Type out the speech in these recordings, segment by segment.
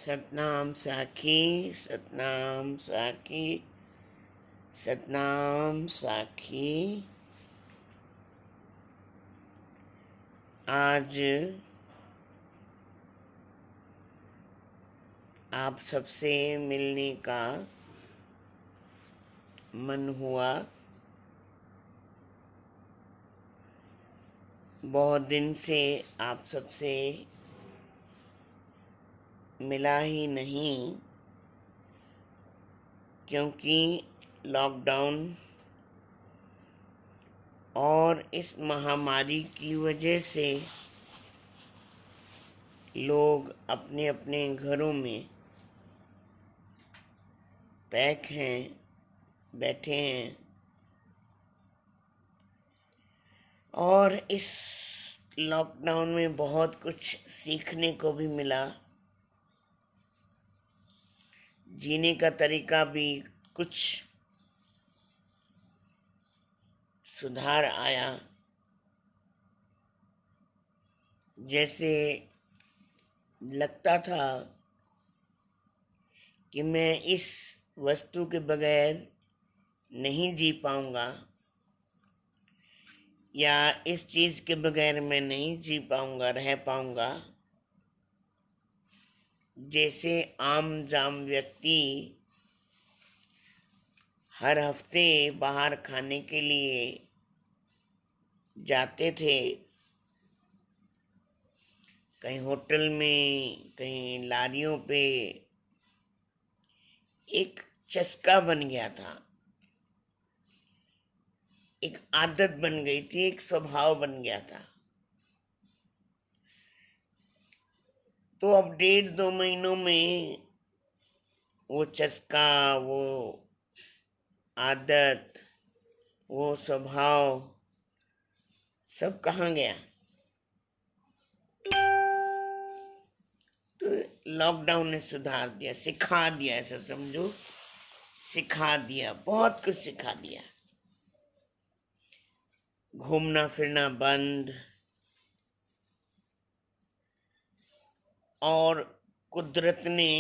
सतनाम साखी, सतनाम साखी, सतनाम साखी। आज आप सबसे मिलने का मन हुआ। बहुत दिन से आप सबसे मिला ही नहीं, क्योंकि लॉकडाउन और इस महामारी की वजह से लोग अपने अपने घरों में पैक हैं, बैठे हैं। और इस लॉकडाउन में बहुत कुछ सीखने को भी मिला, जीने का तरीका भी कुछ सुधार आया। जैसे लगता था कि मैं इस वस्तु के बगैर नहीं जी पाऊंगा, या इस चीज के बगैर मैं नहीं जी पाऊंगा, रह पाऊंगा। जैसे आम जाम व्यक्ति हर हफ्ते बाहर खाने के लिए जाते थे, कहीं होटल में, कहीं लारियों पे, एक चस्का बन गया था, एक आदत बन गई थी, एक स्वभाव बन गया था। तो अब 1.5-2 महीनों में वो चस्का, वो आदत, वो स्वभाव सब कहाँ गया? तो लॉकडाउन ने सुधार दिया, सिखा दिया, ऐसा समझो, सिखा दिया, बहुत कुछ सिखा दिया। घूमना फिरना बंद, और कुदरत ने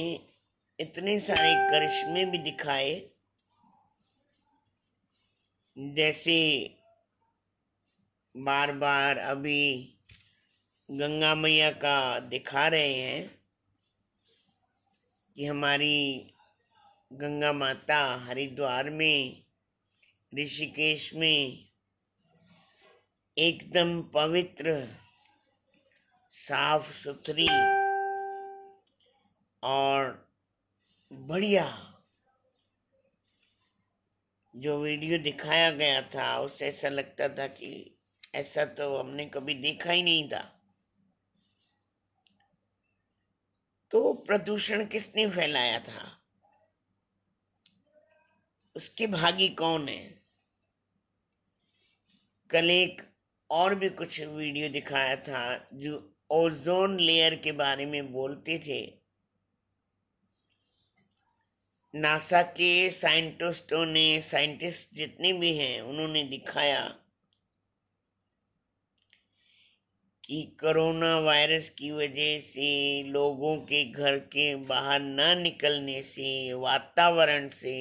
इतने सारे करिश्मे भी दिखाए। जैसे बार बार अभी गंगा मैया का दिखा रहे हैं कि हमारी गंगा माता हरिद्वार में, ऋषिकेश में एकदम पवित्र, साफ सुथरी और बढ़िया जो वीडियो दिखाया गया था, उससे ऐसा लगता था कि ऐसा तो हमने कभी देखा ही नहीं था। तो प्रदूषण किसने फैलाया था? उसके भागी कौन है? कल एक और भी कुछ वीडियो दिखाया था जो ओजोन लेयर के बारे में बोलते थे। नासा के साइंटिस्ट जितने भी हैं, उन्होंने दिखाया कि कोरोना वायरस की वजह से, लोगों के घर के बाहर न निकलने से, वातावरण से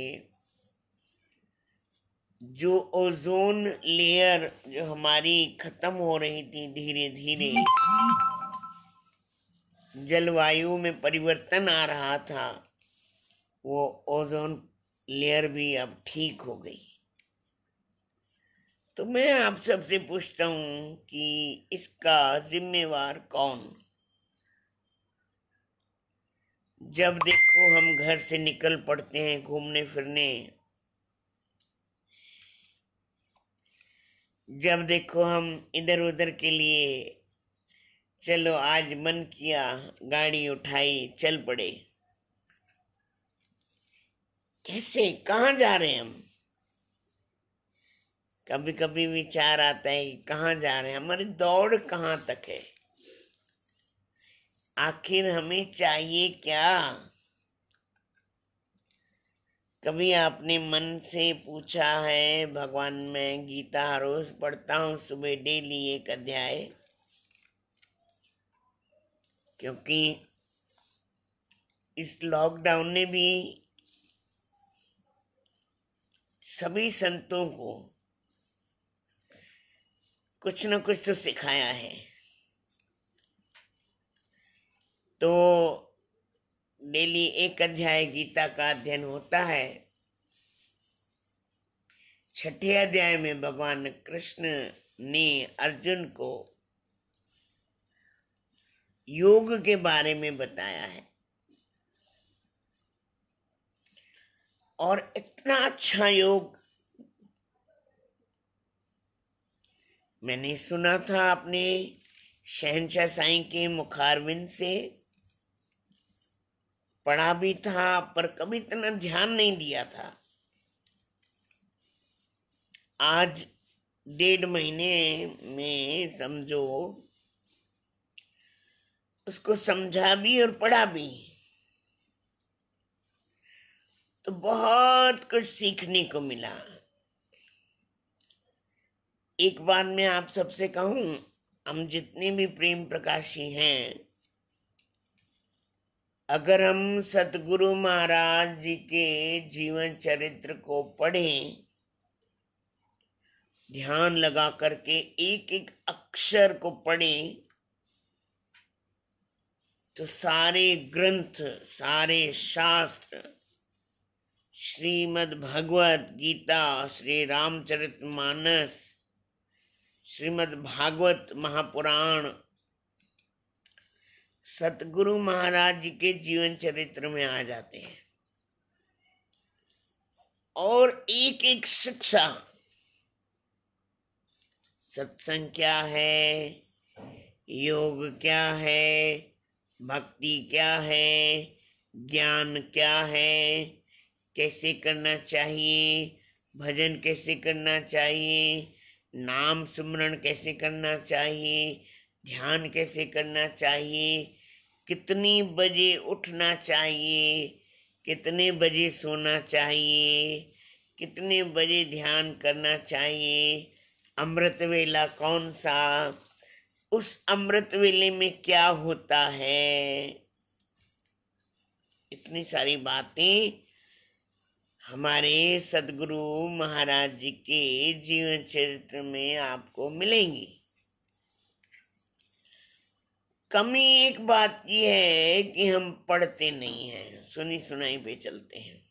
जो ओजोन लेयर जो हमारी खत्म हो रही थी धीरे धीरे, जलवायु में परिवर्तन आ रहा था, वो ओजोन लेयर भी अब ठीक हो गई। तो मैं आप सबसे पूछता हूं कि इसका जिम्मेवार कौन? जब देखो हम घर से निकल पड़ते हैं घूमने फिरने, जब देखो हम इधर उधर के लिए, चलो आज मन किया, गाड़ी उठाई, चल पड़े। कैसे, कहाँ जा रहे हैं हम? कभी कभी विचार आता है कि कहाँ जा रहे हैं, हमारी दौड़ कहाँ तक है, आखिर हमें चाहिए क्या? कभी आपने मन से पूछा है? भगवान, मैं गीता हर रोज पढ़ता हूँ सुबह, डेली एक अध्याय, क्योंकि इस लॉकडाउन ने भी सभी संतों को कुछ न कुछ तो सिखाया है। तो डेली एक अध्याय गीता का अध्ययन होता है। छठे अध्याय में भगवान कृष्ण ने अर्जुन को योग के बारे में बताया है, और इतना अच्छा योग मैंने सुना था अपने शहंशाह साईं के मुखारविंद से, पढ़ा भी था, पर कभी इतना ध्यान नहीं दिया था। आज 1.5 महीने में समझो उसको समझा भी और पढ़ा भी, तो बहुत कुछ सीखने को मिला। एक बात मैं आप सबसे कहूं, हम जितने भी प्रेम प्रकाशी हैं, अगर हम सतगुरु महाराज जी के जीवन चरित्र को पढ़ें, ध्यान लगा करके एक एक अक्षर को पढ़ें, तो सारे ग्रंथ, सारे शास्त्र, श्रीमद् भगवत गीता, श्री रामचरितमानस, श्रीमद् भागवत महापुराण, सतगुरु महाराज जी के जीवन चरित्र में आ जाते हैं। और एक एक शिक्षा, सत्संग क्या है, योग क्या है, भक्ति क्या है, ज्ञान क्या है, कैसे करना चाहिए, भजन कैसे करना चाहिए, नाम सुमरण कैसे करना चाहिए, ध्यान कैसे करना चाहिए, कितनी बजे उठना चाहिए, कितने बजे सोना चाहिए, कितने बजे ध्यान करना चाहिए, अमृत वेला कौन सा, उस अमृत वेले में क्या होता है, इतनी सारी बातें हमारे सदगुरु महाराज जी के जीवन चरित्र में आपको मिलेंगी। कमी एक बात की है कि हम पढ़ते नहीं हैं, सुनी सुनाई पे चलते हैं।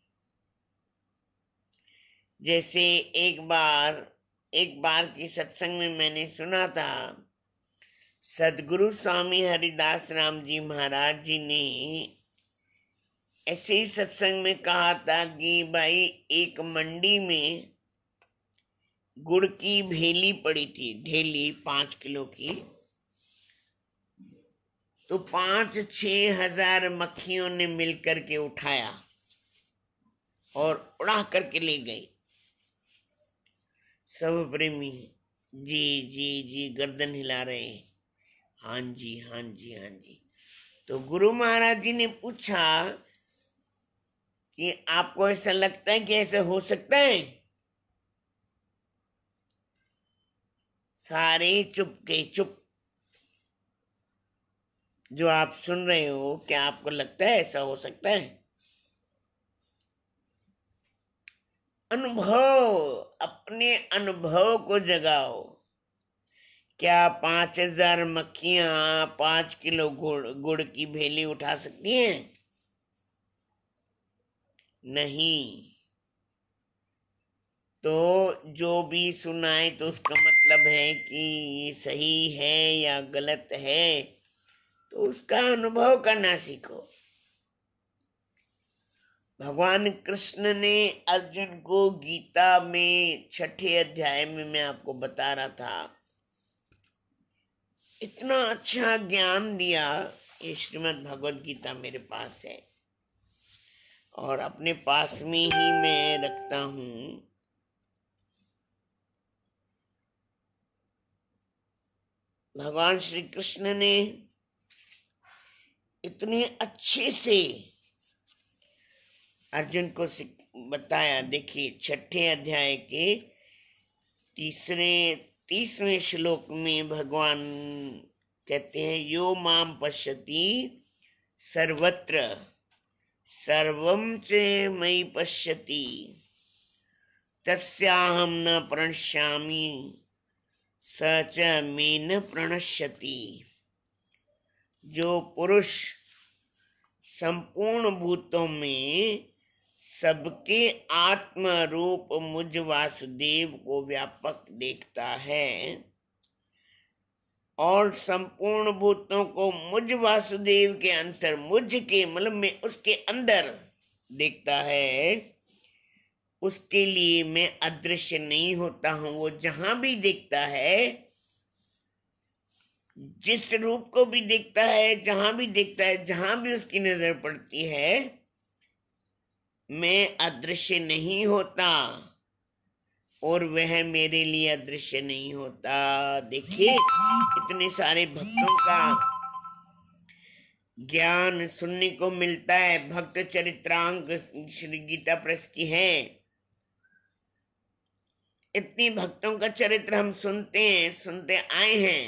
जैसे एक बार की सत्संग में मैंने सुना था, सदगुरु स्वामी हरिदास राम जी महाराज जी ने ऐसे ही सत्संग में कहा था कि भाई एक मंडी में गुड़ की भेली पड़ी थी, ढेली 5 किलो की, तो 5-6 हजार मक्खियों ने मिलकर के उठाया और उड़ा करके ले गई। सब प्रेमी जी जी जी गर्दन हिला रहे, हाँ जी हाँ जी हाँ जी। तो गुरु महाराज जी ने पूछा कि आपको ऐसा लगता है कि ऐसा हो सकता है? सारे चुप के चुप। जो आप सुन रहे हो, क्या आपको लगता है ऐसा हो सकता है? अनुभव, अपने अनुभव को जगाओ। क्या 5,000 मक्खियां 5 किलो गुड़ की भेली उठा सकती हैं? नहीं। तो जो भी सुनाए तो उसका मतलब है कि ये सही है या गलत है, तो उसका अनुभव करना सीखो। भगवान कृष्ण ने अर्जुन को गीता में 6ठे अध्याय में, मैं आपको बता रहा था, इतना अच्छा ज्ञान दिया। ये श्रीमद् भगवद गीता मेरे पास है और अपने पास में ही मैं रखता हूं। भगवान श्री कृष्ण ने इतने अच्छे से अर्जुन को बताया। देखिए 6ठे अध्याय के 30वें श्लोक में भगवान कहते हैं, यो माम पश्यति सर्वत्र सर्वं च मयि पश्यति तस्याहं न प्रणश्यामि स च मे न प्रणश्यति। जो पुरुष संपूर्ण भूतों में सबके आत्म रूप मुझ वासुदेव को व्यापक देखता है और संपूर्ण भूतों को मुझ वासुदेव के अंतर, मुझ के मतलब में उसके अंदर देखता है, उसके लिए मैं अदृश्य नहीं होता हूं। वो जहां भी देखता है, जिस रूप को भी देखता है, जहां भी देखता है, जहां भी उसकी नजर पड़ती है, मैं अदृश्य नहीं होता और वह मेरे लिए अदृश्य नहीं होता। देखिए, इतने सारे भक्तों का ज्ञान सुनने को मिलता है। भक्त चरित्रांक श्री गीता प्रेस की है। इतनी भक्तों का चरित्र हम सुनते आए हैं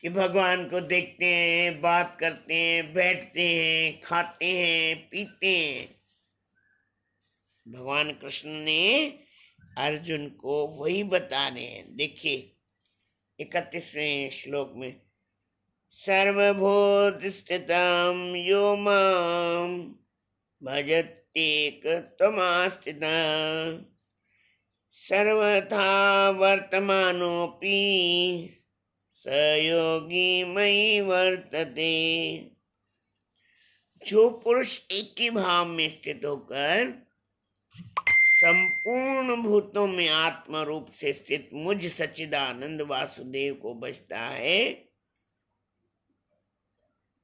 कि भगवान को देखते हैं, बात करते हैं, बैठते हैं, खाते हैं, पीते हैं। भगवान कृष्ण ने अर्जुन को वही बता रहे हैं। देखिए 31वें श्लोक में, सर्वभूत स्थितं यो मां भजत्येकत्वमास्थितः सर्वथा वर्तमानोऽपि स योगी मयि वर्तते। जो पुरुष एक ही भाव में स्थित होकर संपूर्ण भूतों में आत्मा रूप से स्थित मुझ सच्चिदानंद वासुदेव को बचता है,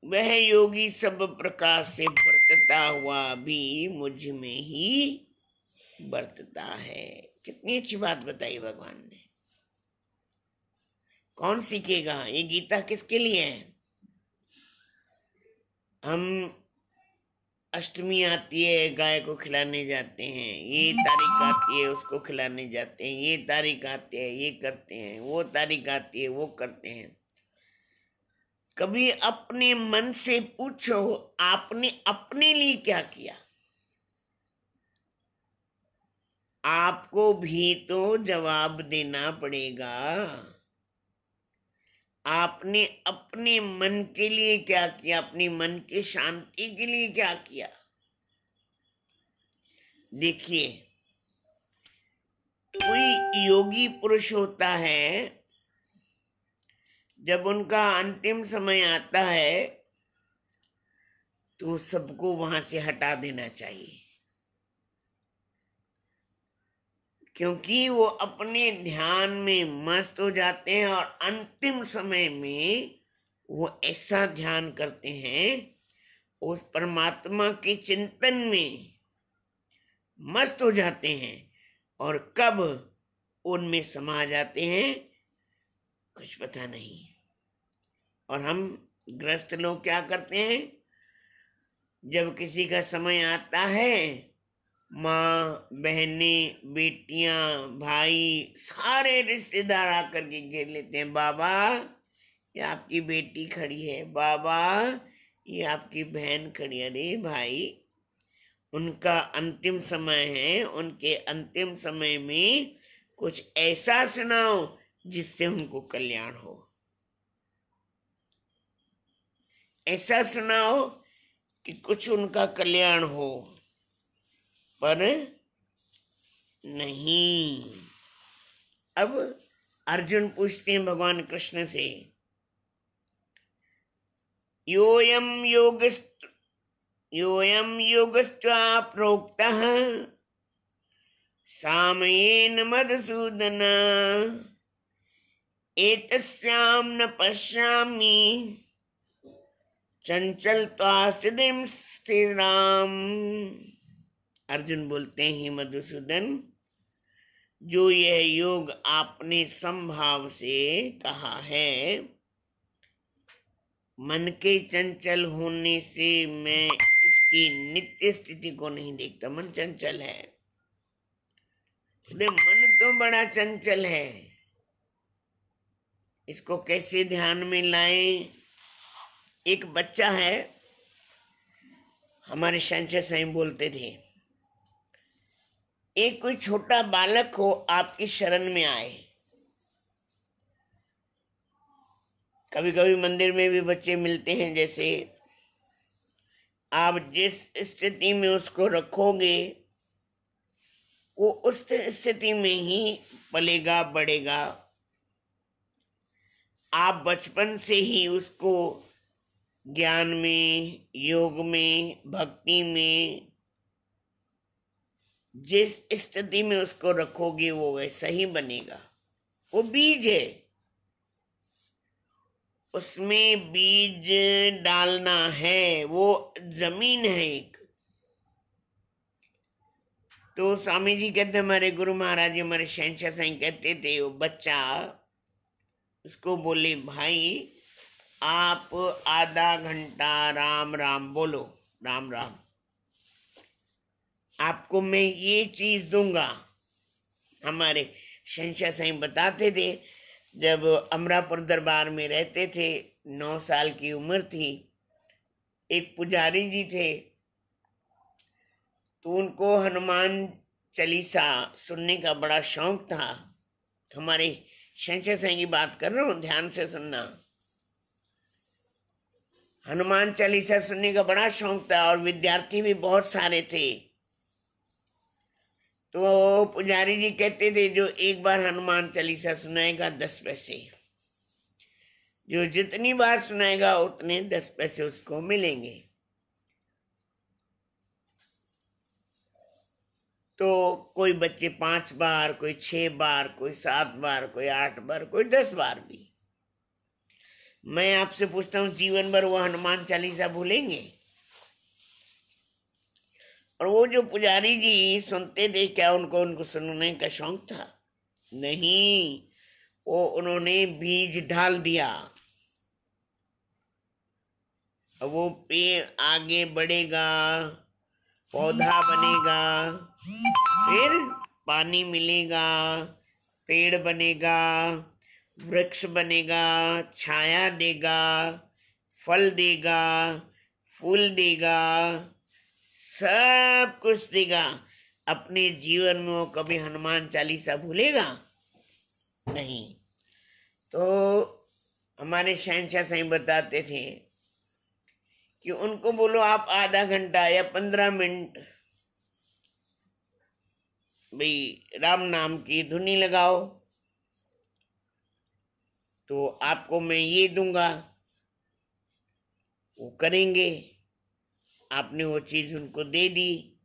वह योगी सब प्रकार से बरतता हुआ भी मुझ में ही बरतता है। कितनी अच्छी बात बताई भगवान ने। कौन सीखेगा? ये गीता किसके लिए है? हम अष्टमी आती है, गाय को खिलाने जाते हैं, ये तारीख आती है, उसको खिलाने जाते हैं, ये तारीख आती है, ये करते हैं, वो तारीख आती है, वो करते हैं। कभी अपने मन से पूछो, आपने अपने लिए क्या किया? आपको भी तो जवाब देना पड़ेगा। आपने अपने मन के लिए क्या किया? अपने मन की शांति के लिए क्या किया? देखिए, कोई योगी पुरुष होता है, जब उनका अंतिम समय आता है तो सबको वहां से हटा देना चाहिए, क्योंकि वो अपने ध्यान में मस्त हो जाते हैं और अंतिम समय में वो ऐसा ध्यान करते हैं, उस परमात्मा के चिंतन में मस्त हो जाते हैं और कब उनमें समा जाते हैं कुछ पता नहीं। और हम गृहस्थ लोग क्या करते हैं, जब किसी का समय आता है, माँ, बहनें, बेटियां, भाई, सारे रिश्तेदार आकर के घेर लेते हैं। बाबा, ये आपकी बेटी खड़ी है, बाबा ये आपकी बहन खड़ी है। अरे भाई, उनका अंतिम समय है, उनके अंतिम समय में कुछ ऐसा सुनाओ जिससे उनको कल्याण हो। ऐसा सुनाओ कि कुछ उनका कल्याण हो, पर नहीं। अब अर्जुन पूछते हैं भगवान कृष्ण से, योऽयं योगस्त्वा प्रोक्तः सामयेन मधुसूदन एतस्यां न पश्यामि चंचलत्वा स्थितिं स्थिराम्। अर्जुन बोलते हैं, मधुसूदन, जो यह योग आपने संभाव से कहा है, मन के चंचल होने से मैं इसकी नित्य स्थिति को नहीं देखता। मन चंचल है, मन तो बड़ा चंचल है, इसको कैसे ध्यान में लाएं? एक बच्चा है, हमारे शंकर साईं बोलते थे, एक कोई छोटा बालक हो आपकी शरण में आए। कभी कभी मंदिर में भी बच्चे मिलते हैं, जैसे आप जिस स्थिति में उसको रखोगे वो उस स्थिति में ही पलेगा बढ़ेगा। आप बचपन से ही उसको ज्ञान में, योग में, भक्ति में जिस स्थिति में उसको रखोगे वो वैसा ही बनेगा। वो बीज है, उसमें बीज डालना है, वो जमीन है एक। तो स्वामी जी कहते, हमारे गुरु महाराज जी, हमारे शहंशाह साईं कहते थे, वो बच्चा उसको बोले, भाई आप आधा घंटा राम राम बोलो, राम राम, आपको मैं ये चीज दूंगा। हमारे शहंशाह साईं बताते थे, जब अमरापुर दरबार में रहते थे, 9 साल की उम्र थी, एक पुजारी जी थे, तो उनको हनुमान चालीसा सुनने का बड़ा शौक था। हमारे शहंशाह साईं की बात कर रहा हूं, ध्यान से सुनना। हनुमान चालीसा सुनने का बड़ा शौक था और विद्यार्थी भी बहुत सारे थे। तो पुजारी जी कहते थे, जो एक बार हनुमान चालीसा सुनाएगा 10 पैसे, जो जितनी बार सुनाएगा उतने 10 पैसे उसको मिलेंगे। तो कोई बच्चे 5 बार, कोई 6 बार, कोई 7 बार, कोई 8 बार, कोई 10 बार भी। मैं आपसे पूछता हूं, जीवन भर वो हनुमान चालीसा भूलेंगे? और वो जो पुजारी जी सुनते थे, क्या उनको सुनने का शौक था? नहीं, वो उन्होंने बीज डाल दिया। वो पेड़ आगे बढ़ेगा, पौधा बनेगा, फिर पानी मिलेगा, पेड़ बनेगा, वृक्ष बनेगा, छाया देगा, फल देगा, फूल देगा, सब कुछ देगा। अपने जीवन में वो कभी हनुमान चालीसा भूलेगा नहीं। तो हमारे शहंशाह साईं बताते थे कि उनको बोलो, आप आधा घंटा या 15 मिनट भाई राम नाम की धुनी लगाओ, तो आपको मैं ये दूंगा। वो करेंगे। आपने वो चीज उनको दे दी।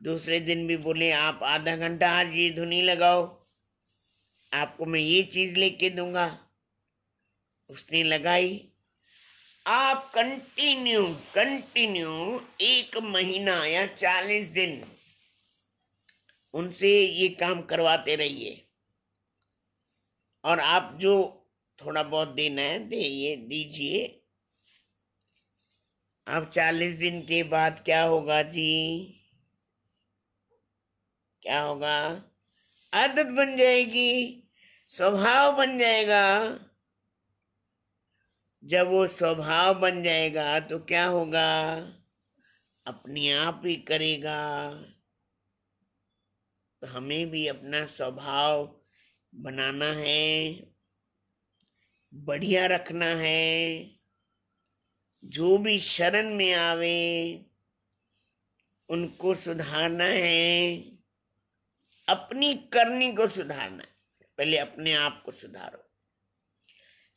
दूसरे दिन भी बोले, आप आधा घंटा आज ये धुनी लगाओ, आपको मैं ये चीज लेके दूंगा। उसने लगाई। आप कंटिन्यू 1 महीना या 40 दिन उनसे ये काम करवाते रहिए। और आप जो थोड़ा बहुत देना है दीजिए। अब 40 दिन के बाद क्या होगा जी? क्या होगा? आदत बन जाएगी, स्वभाव बन जाएगा। जब वो स्वभाव बन जाएगा तो क्या होगा? अपने आप ही करेगा। तो हमें भी अपना स्वभाव बनाना है, बढ़िया रखना है। जो भी शरण में आवे उनको सुधारना है, अपनी करनी को सुधारना है। पहले अपने आप को सुधारो।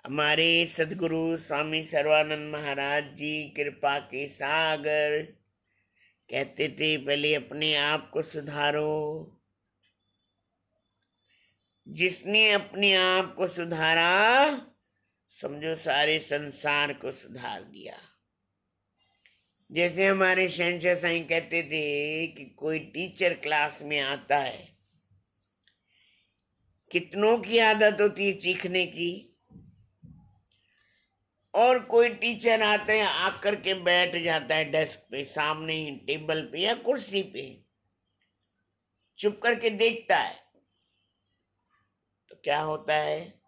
हमारे सदगुरु स्वामी सर्वानंद महाराज जी कृपा के सागर कहते थे, पहले अपने आप को सुधारो। जिसने अपने आप को सुधारा, समझो सारे संसार को सुधार दिया। जैसे हमारे शहंशाह साईं कहते थे कि कोई टीचर क्लास में आता है, कितनों की आदत होती है चीखने की, और कोई टीचर आता है आकर के बैठ जाता है डेस्क पे, सामने ही टेबल पे या कुर्सी पे, चुप करके देखता है। तो क्या होता है?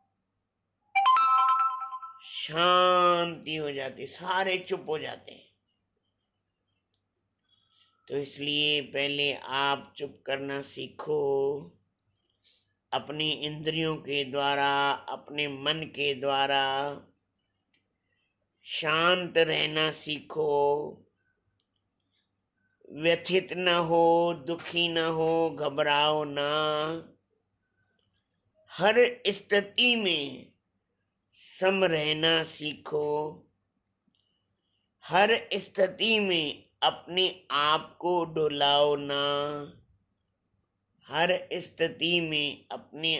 शांति हो जाती, सारे चुप हो जाते हैं। तो इसलिए पहले आप चुप करना सीखो, अपनी इंद्रियों के द्वारा, अपने मन के द्वारा शांत रहना सीखो। व्यथित न हो, दुखी न हो, घबराओ ना। हर स्थिति में सम रहना सीखो। हर स्थिति में अपने आप को डोलाओ ना। हर स्थिति में अपने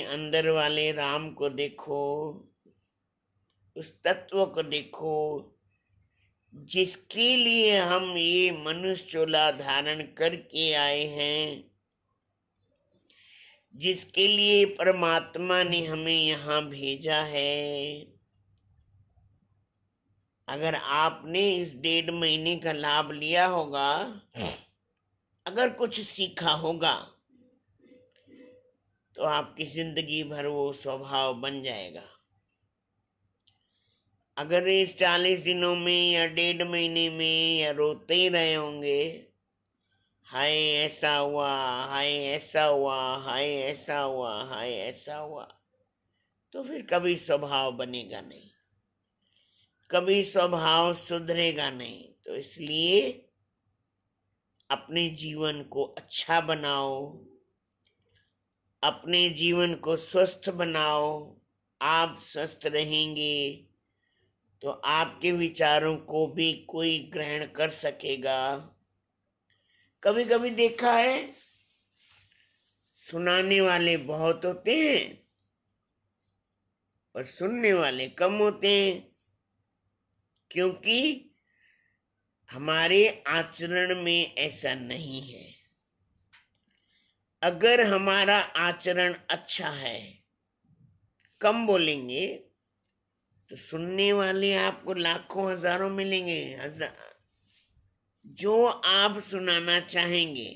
अंदर वाले राम को देखो, उस तत्व को देखो जिसके लिए हम ये मनुष्य चोला धारण करके आए हैं, जिसके लिए परमात्मा ने हमें यहाँ भेजा है। अगर आपने इस 1.5 महीने का लाभ लिया होगा, अगर कुछ सीखा होगा, तो आपकी जिंदगी भर वो स्वभाव बन जाएगा। अगर इस 40 दिनों में या 1.5 महीने में या रोते ही रहे होंगे, हाय ऐसा हुआ, हाय ऐसा हुआ, हाय ऐसा हुआ, हाय ऐसा हुआ, तो फिर कभी स्वभाव बनेगा नहीं, कभी स्वभाव सुधरेगा नहीं। तो इसलिए अपने जीवन को अच्छा बनाओ, अपने जीवन को स्वस्थ बनाओ। आप स्वस्थ रहेंगे तो आपके विचारों को भी कोई ग्रहण कर सकेगा। कभी कभी देखा है, सुनाने वाले बहुत होते हैं और सुनने वाले कम होते हैं, क्योंकि हमारे आचरण में ऐसा नहीं है। अगर हमारा आचरण अच्छा है, कम बोलेंगे, तो सुनने वाले आपको लाखों हजारों मिलेंगे। जो आप सुनाना चाहेंगे।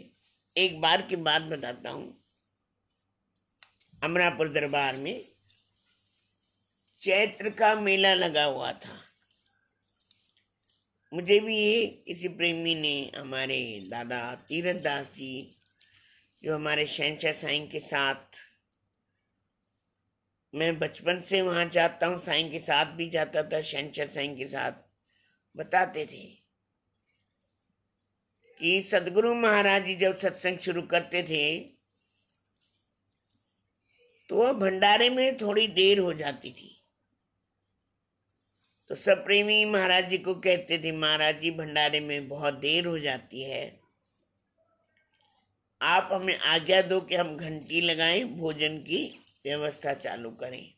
एक बार की बात बताता हूं, अमरापुर दरबार में चैत्र का मेला लगा हुआ था। मुझे भी ये किसी प्रेमी ने, हमारे दादा तीरथ दास जी, जो हमारे शहंशाह साईं के साथ, मैं बचपन से वहां जाता हूँ, साईं के साथ भी जाता था, शहंशाह साईं के साथ, बताते थे कि सदगुरु महाराज जी जब सत्संग शुरू करते थे तो वह भंडारे में थोड़ी देर हो जाती थी। तो सब प्रेमी महाराज जी को कहते थे, महाराज जी भंडारे में बहुत देर हो जाती है, आप हमें आज्ञा दो कि हम घंटी लगाएं, भोजन की व्यवस्था चालू करें।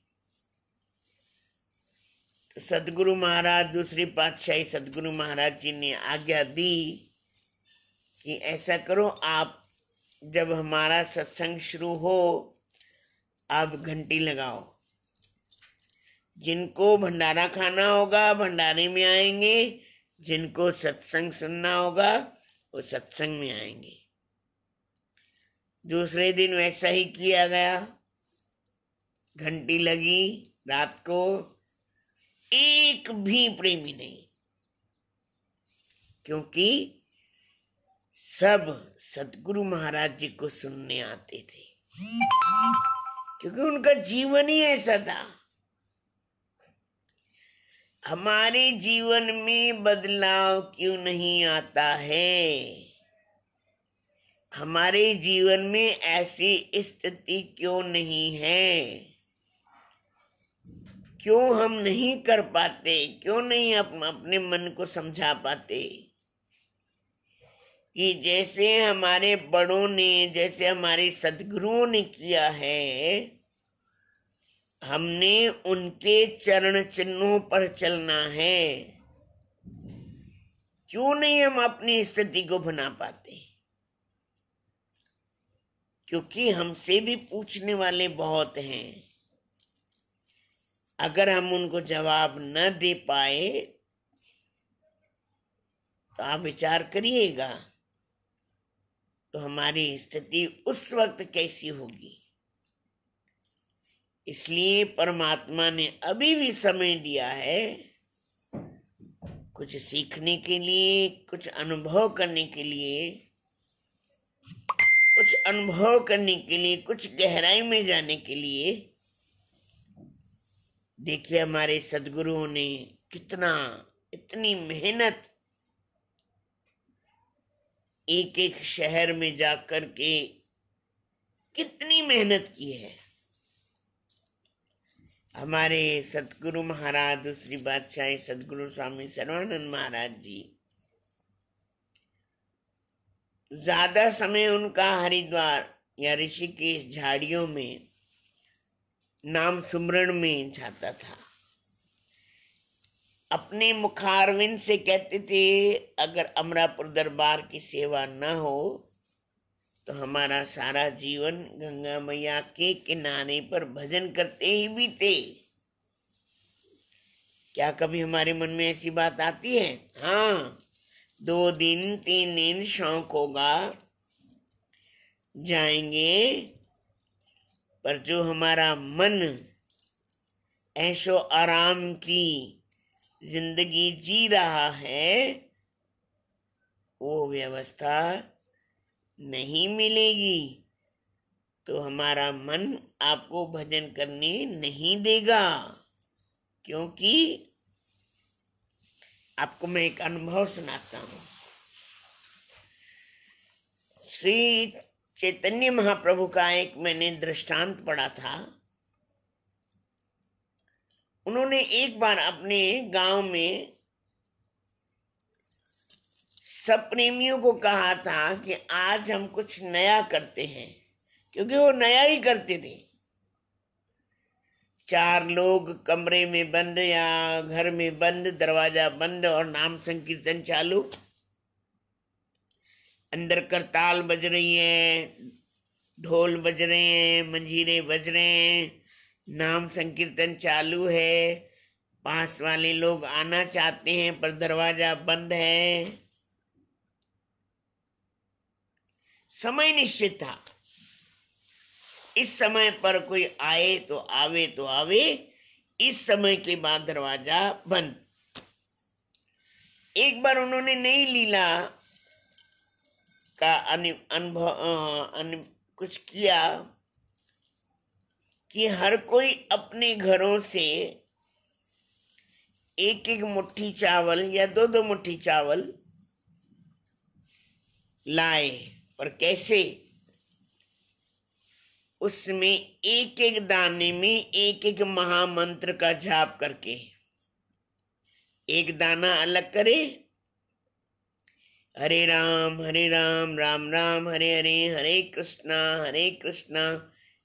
तो सदगुरु महाराज, दूसरी पातशाही सदगुरु महाराज जी ने आज्ञा दी कि ऐसा करो, आप जब हमारा सत्संग शुरू हो आप घंटी लगाओ। जिनको भंडारा खाना होगा भंडारे में आएंगे, जिनको सत्संग सुनना होगा वो सत्संग में आएंगे। दूसरे दिन वैसा ही किया गया, घंटी लगी रात को, एक भी प्रेमी नहीं, क्योंकि सब सतगुरु महाराज जी को सुनने आते थे, क्योंकि उनका जीवन ही ऐसा था। हमारे जीवन में बदलाव क्यों नहीं आता है? हमारे जीवन में ऐसी स्थिति क्यों नहीं है? क्यों हम नहीं कर पाते? क्यों नहीं अपने मन को समझा पाते कि जैसे हमारे बड़ों ने, जैसे हमारे सद्गुरुओं ने किया है, हमने उनके चरण चिन्हों पर चलना है। क्यों नहीं हम अपनी स्थिति को बना पाते? क्योंकि हमसे भी पूछने वाले बहुत हैं। अगर हम उनको जवाब न दे पाए तो आप विचार करिएगा, तो हमारी स्थिति उस वक्त कैसी होगी। इसलिए परमात्मा ने अभी भी समय दिया है कुछ सीखने के लिए, कुछ अनुभव करने के लिए, कुछ अनुभव करने के लिए, कुछ गहराई में जाने के लिए। देखिए हमारे सदगुरुओं ने इतनी मेहनत एक एक शहर में जाकर के कितनी मेहनत की है। हमारे सतगुरु महाराज दूसरी बादशाह सदगुरु स्वामी सर्वानंद महाराज जी, ज्यादा समय उनका हरिद्वार या ऋषिकेश झाड़ियों में नाम सुमरण में जाता था। अपने मुखारविंद से कहते थे, अगर अमरापुर दरबार की सेवा न हो तो हमारा सारा जीवन गंगा मैया के किनारे पर भजन करते ही बीते। क्या कभी हमारे मन में ऐसी बात आती है? हाँ, 2 दिन 3 दिन शौक होगा, जाएंगे, पर जो हमारा मन ऐशो आराम की जिंदगी जी रहा है, वो व्यवस्था नहीं मिलेगी तो हमारा मन आपको भजन करने नहीं देगा। क्योंकि आपको मैं एक अनुभव सुनाता हूं। श्री चैतन्य महाप्रभु का एक मैंने दृष्टांत पढ़ा था। उन्होंने एक बार अपने गांव में सब प्रेमियों को कहा था कि आज हम कुछ नया करते हैं, क्योंकि वो नया ही करते थे। 4 लोग कमरे में बंद या घर में बंद, दरवाजा बंद और नाम संकीर्तन चालू। अंदर करताल बज रही है, ढोल बज रहे हैं, मंजीरे बज रहे हैं, नाम संकीर्तन चालू है। पास वाले लोग आना चाहते हैं पर दरवाजा बंद है। समय निश्चित था, इस समय पर कोई आए तो आवे तो आवे, इस समय के बाद दरवाजा बंद। एक बार उन्होंने नई लीला का अनुभव कुछ किया कि हर कोई अपने घरों से एक एक मुट्ठी चावल या 2-2 मुट्ठी चावल लाए। पर कैसे? उसमें एक एक दाने में एक एक महामंत्र का जाप करके, एक दाना अलग करे, हरे राम राम राम हरे हरे, हरे कृष्णा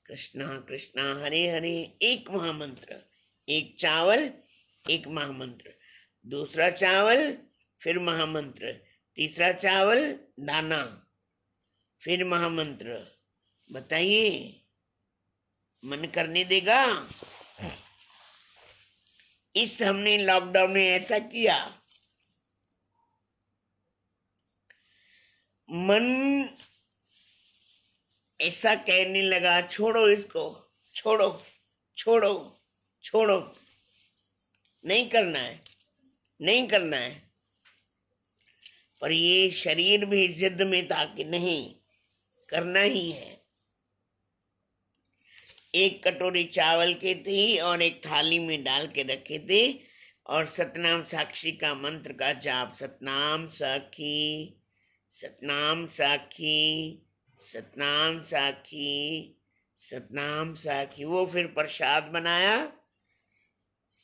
कृष्णा कृष्णा हरे हरे, एक महामंत्र। एक चावल एक महामंत्र, दूसरा चावल फिर महामंत्र, तीसरा चावल दाना फिर महामंत्र। बताइए, मन करने देगा? इस हमने लॉकडाउन में ऐसा किया। मन ऐसा कहने लगा, छोड़ो इसको, छोड़ो छोड़ो छोड़ो, नहीं करना है, नहीं करना है। पर ये शरीर भी जिद में था कि नहीं, करना ही है। एक कटोरी चावल की थी और एक थाली में डाल के रखे थे और सतनाम साक्षी का मंत्र का जाप, सतनाम साखी सतनाम साखी सतनाम साखी सतनाम साखी। वो फिर प्रसाद बनाया,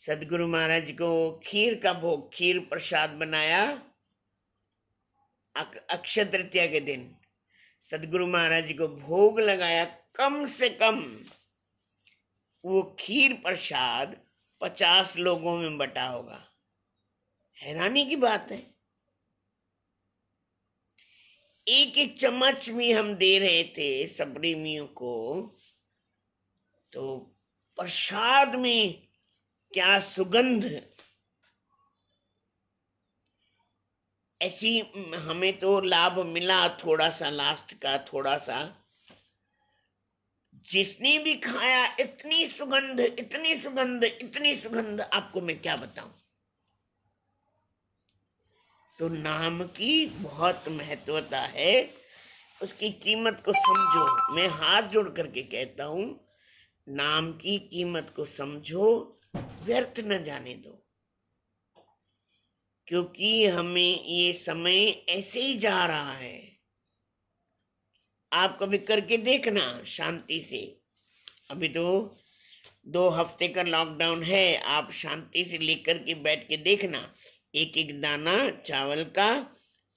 सदगुरु महाराज को खीर का भोग, खीर प्रसाद बनाया। अक्षय तृतीया के दिन सदगुरु महाराज को भोग लगाया। कम से कम वो खीर प्रसाद 50 लोगों में बटा होगा। हैरानी की बात है। एक एक चम्मच भी हम दे रहे थे सब प्रेमियों को, तो प्रसाद में क्या सुगंध। ऐसी हमें तो लाभ मिला थोड़ा सा, लास्ट का थोड़ा सा। जिसने भी खाया इतनी सुगंध, इतनी सुगंध, इतनी सुगंध, आपको मैं क्या बताऊं। तो नाम की बहुत महत्वता है, उसकी कीमत को समझो। मैं हाथ जोड़ करके कहता हूं, नाम की कीमत को समझो, व्यर्थ न जाने दो, क्योंकि हमें ये समय ऐसे ही जा रहा है। आप कभी करके देखना शांति से। अभी तो 2 हफ्ते का लॉकडाउन है, आप शांति से लेकर के बैठ के देखना, एक एक दाना चावल का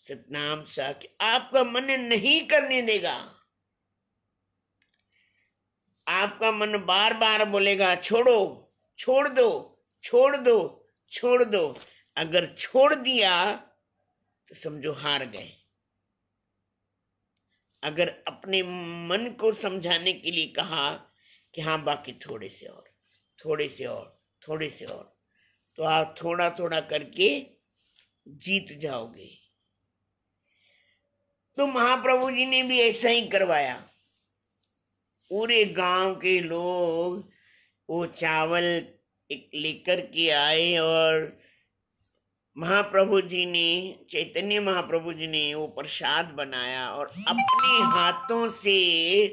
सतनाम साखी आपका मन नहीं करने देगा। आपका मन बार बार बोलेगा छोड़ो, छोड़ दो, छोड़ दो, छोड़ दो। अगर छोड़ दिया तो समझो हार गए। अगर अपने मन को समझाने के लिए कहा कि हाँ बाकी थोड़े से और, थोड़े से और, थोड़े से और, तो आप थोड़ा थोड़ा करके जीत जाओगे। तो महाप्रभु जी ने भी ऐसा ही करवाया। पूरे गांव के लोग वो चावल लेकर के आए और महाप्रभु जी ने, चैतन्य महाप्रभु जी ने वो प्रसाद बनाया और अपने हाथों से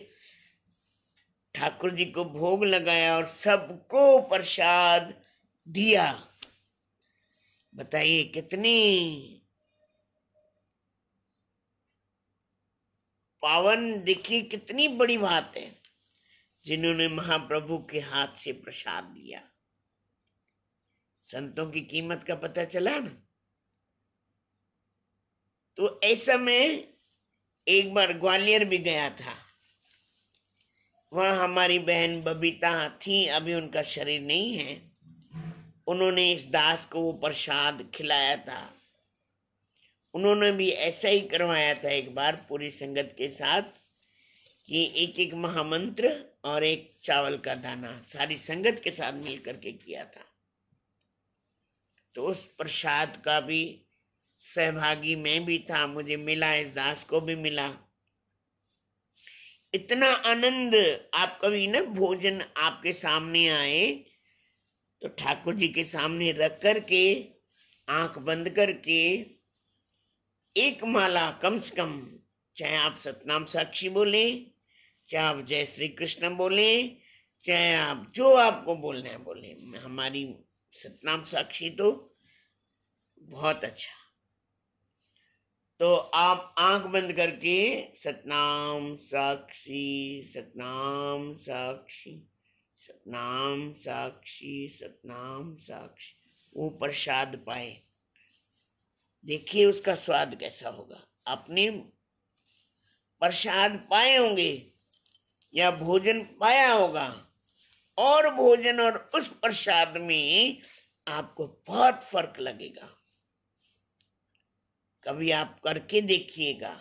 ठाकुर जी को भोग लगाया और सबको प्रसाद दिया। बताइए कितनी पावन, देखिए कितनी बड़ी बात है, जिन्होंने महाप्रभु के हाथ से प्रसाद लिया। संतों की कीमत का पता चला ना। तो ऐसा मैं एक बार ग्वालियर भी गया था। वहां हमारी बहन बबीता थी, अभी उनका शरीर नहीं है। उन्होंने इस दास को वो प्रसाद खिलाया था। उन्होंने भी ऐसा ही करवाया था एक बार पूरी संगत के साथ, कि एक एक महामंत्र और एक चावल का दाना सारी संगत के साथ मिल करके किया था। तो उस प्रसाद का भी सहभागी मैं भी था, मुझे मिला, इस दास को भी मिला। इतना आनंद। आप कभी ना भोजन आपके सामने आए तो ठाकुर जी के सामने रख करके आंख बंद करके एक माला कम से कम, चाहे आप सतनाम साक्षी बोले, चाहे आप जय श्री कृष्ण बोले, चाहे आप जो आपको बोलना है बोले। हमारी सतनाम साक्षी तो बहुत अच्छा। तो आप आंख बंद करके सतनाम साक्षी, सतनाम साक्षी, सतनाम साक्षी, सतनाम साक्षी, वो प्रसाद पाए। देखिए उसका स्वाद कैसा होगा। आपने प्रसाद पाए होंगे या भोजन पाया होगा, और भोजन और उस प्रसाद में आपको बहुत फर्क लगेगा। कभी आप करके देखिएगा।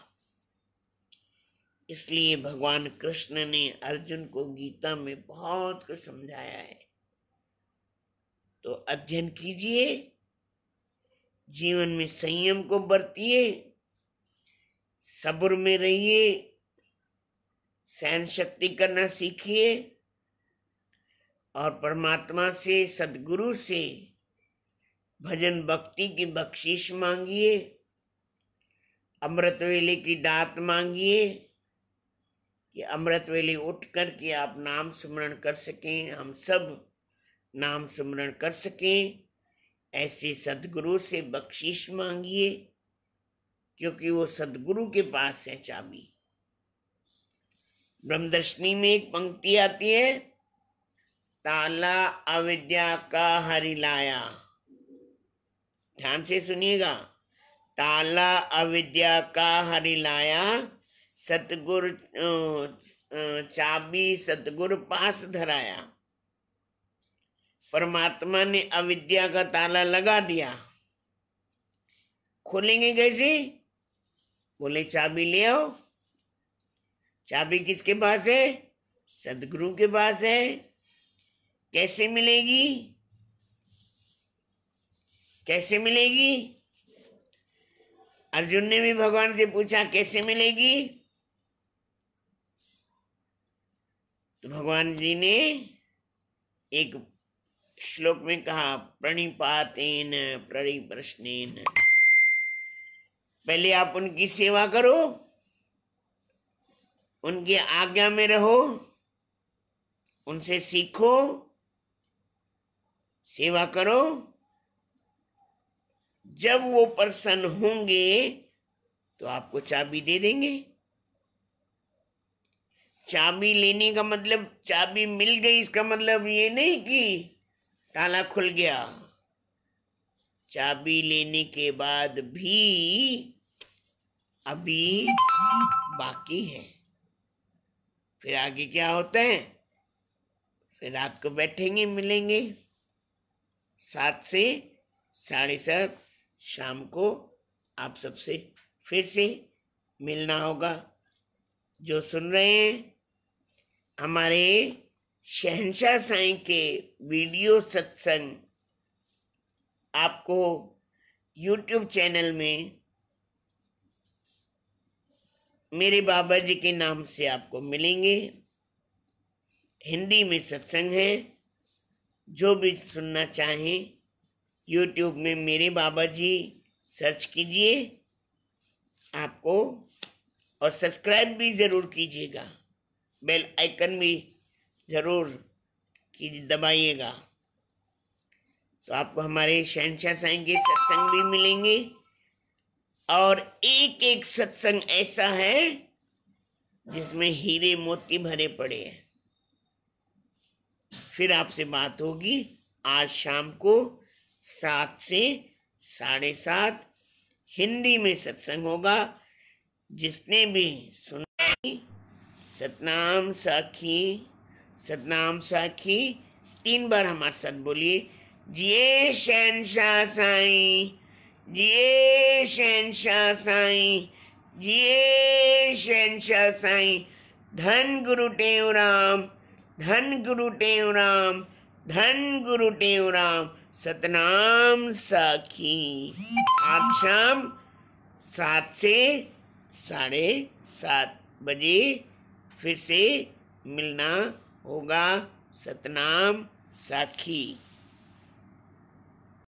इसलिए भगवान कृष्ण ने अर्जुन को गीता में बहुत कुछ समझाया है। तो अध्ययन कीजिए, जीवन में संयम को बरतिए, सब्र में रहिए, सहन शक्ति करना सीखिए, और परमात्मा से, सदगुरु से भजन भक्ति की बख्शीश मांगिए, अमृत वेले की दात मांगिए, कि अमृत वेले उठ करके आप नाम स्मरण कर सकें, हम सब नाम स्मरण कर सकें। ऐसे सदगुरु से बख्शीश मांगिए, क्योंकि वो सदगुरु के पास है चाबी। ब्रह्मदर्शनी में एक पंक्ति आती है, ताला अविद्या का हरि लाया। ध्यान से सुनिएगा, ताला अविद्या का हरि लाया, सतगुरु चाबी सतगुरु पास धराया। परमात्मा ने अविद्या का ताला लगा दिया, खोलेंगे कैसे? बोले चाबी ले आओ। चाबी किसके पास है? सदगुरु के पास है। कैसे मिलेगी? कैसे मिलेगी? अर्जुन ने भी भगवान से पूछा कैसे मिलेगी? तो भगवान जी ने एक श्लोक में कहा, प्रणिपातेन परिप्रश्नेन पहले आप उनकी सेवा करो, उनकी आज्ञा में रहो, उनसे सीखो, सेवा करो। जब वो प्रसन्न होंगे तो आपको चाबी दे देंगे। चाबी लेने का मतलब, चाबी मिल गई इसका मतलब ये नहीं कि ताला खुल गया। चाबी लेने के बाद भी अभी बाकी है। फिर आगे क्या होता है? फिर रात को बैठेंगे, मिलेंगे 7 से 7:30 शाम को आप सबसे फिर से मिलना होगा। जो सुन रहे हैं हमारे शहंशाह साईं के वीडियो सत्संग आपको YouTube चैनल में मेरे बाबा जी के नाम से आपको मिलेंगे। हिंदी में सत्संग है। जो भी सुनना चाहें YouTube में मेरे बाबा जी सर्च कीजिए आपको, और सब्सक्राइब भी जरूर कीजिएगा। बेल आइकन भी जरूर दबाइएगा, तो आपको हमारे शहंशाह साईं के सत्संग भी मिलेंगे। और एक एक सत्संग ऐसा है जिसमें हीरे मोती भरे पड़े हैं। फिर आपसे बात होगी आज शाम को 7 से 7:30 हिंदी में सत्संग होगा। जिसने भी सुना सतनाम साखी, सतनाम साखी 3 बार हमारे साथ बोलिए। जिए शहंशाह साईं, जिए शहंशाह साईं, जिए शहंशाह साईं। धन गुरु टेऊ राम, धन गुरु टेऊ राम, धन गुरु टेऊ राम। सतनाम साखी। आज शाम 7 से 7:30 बजे फिर से मिलना होगा। सतनाम साखी।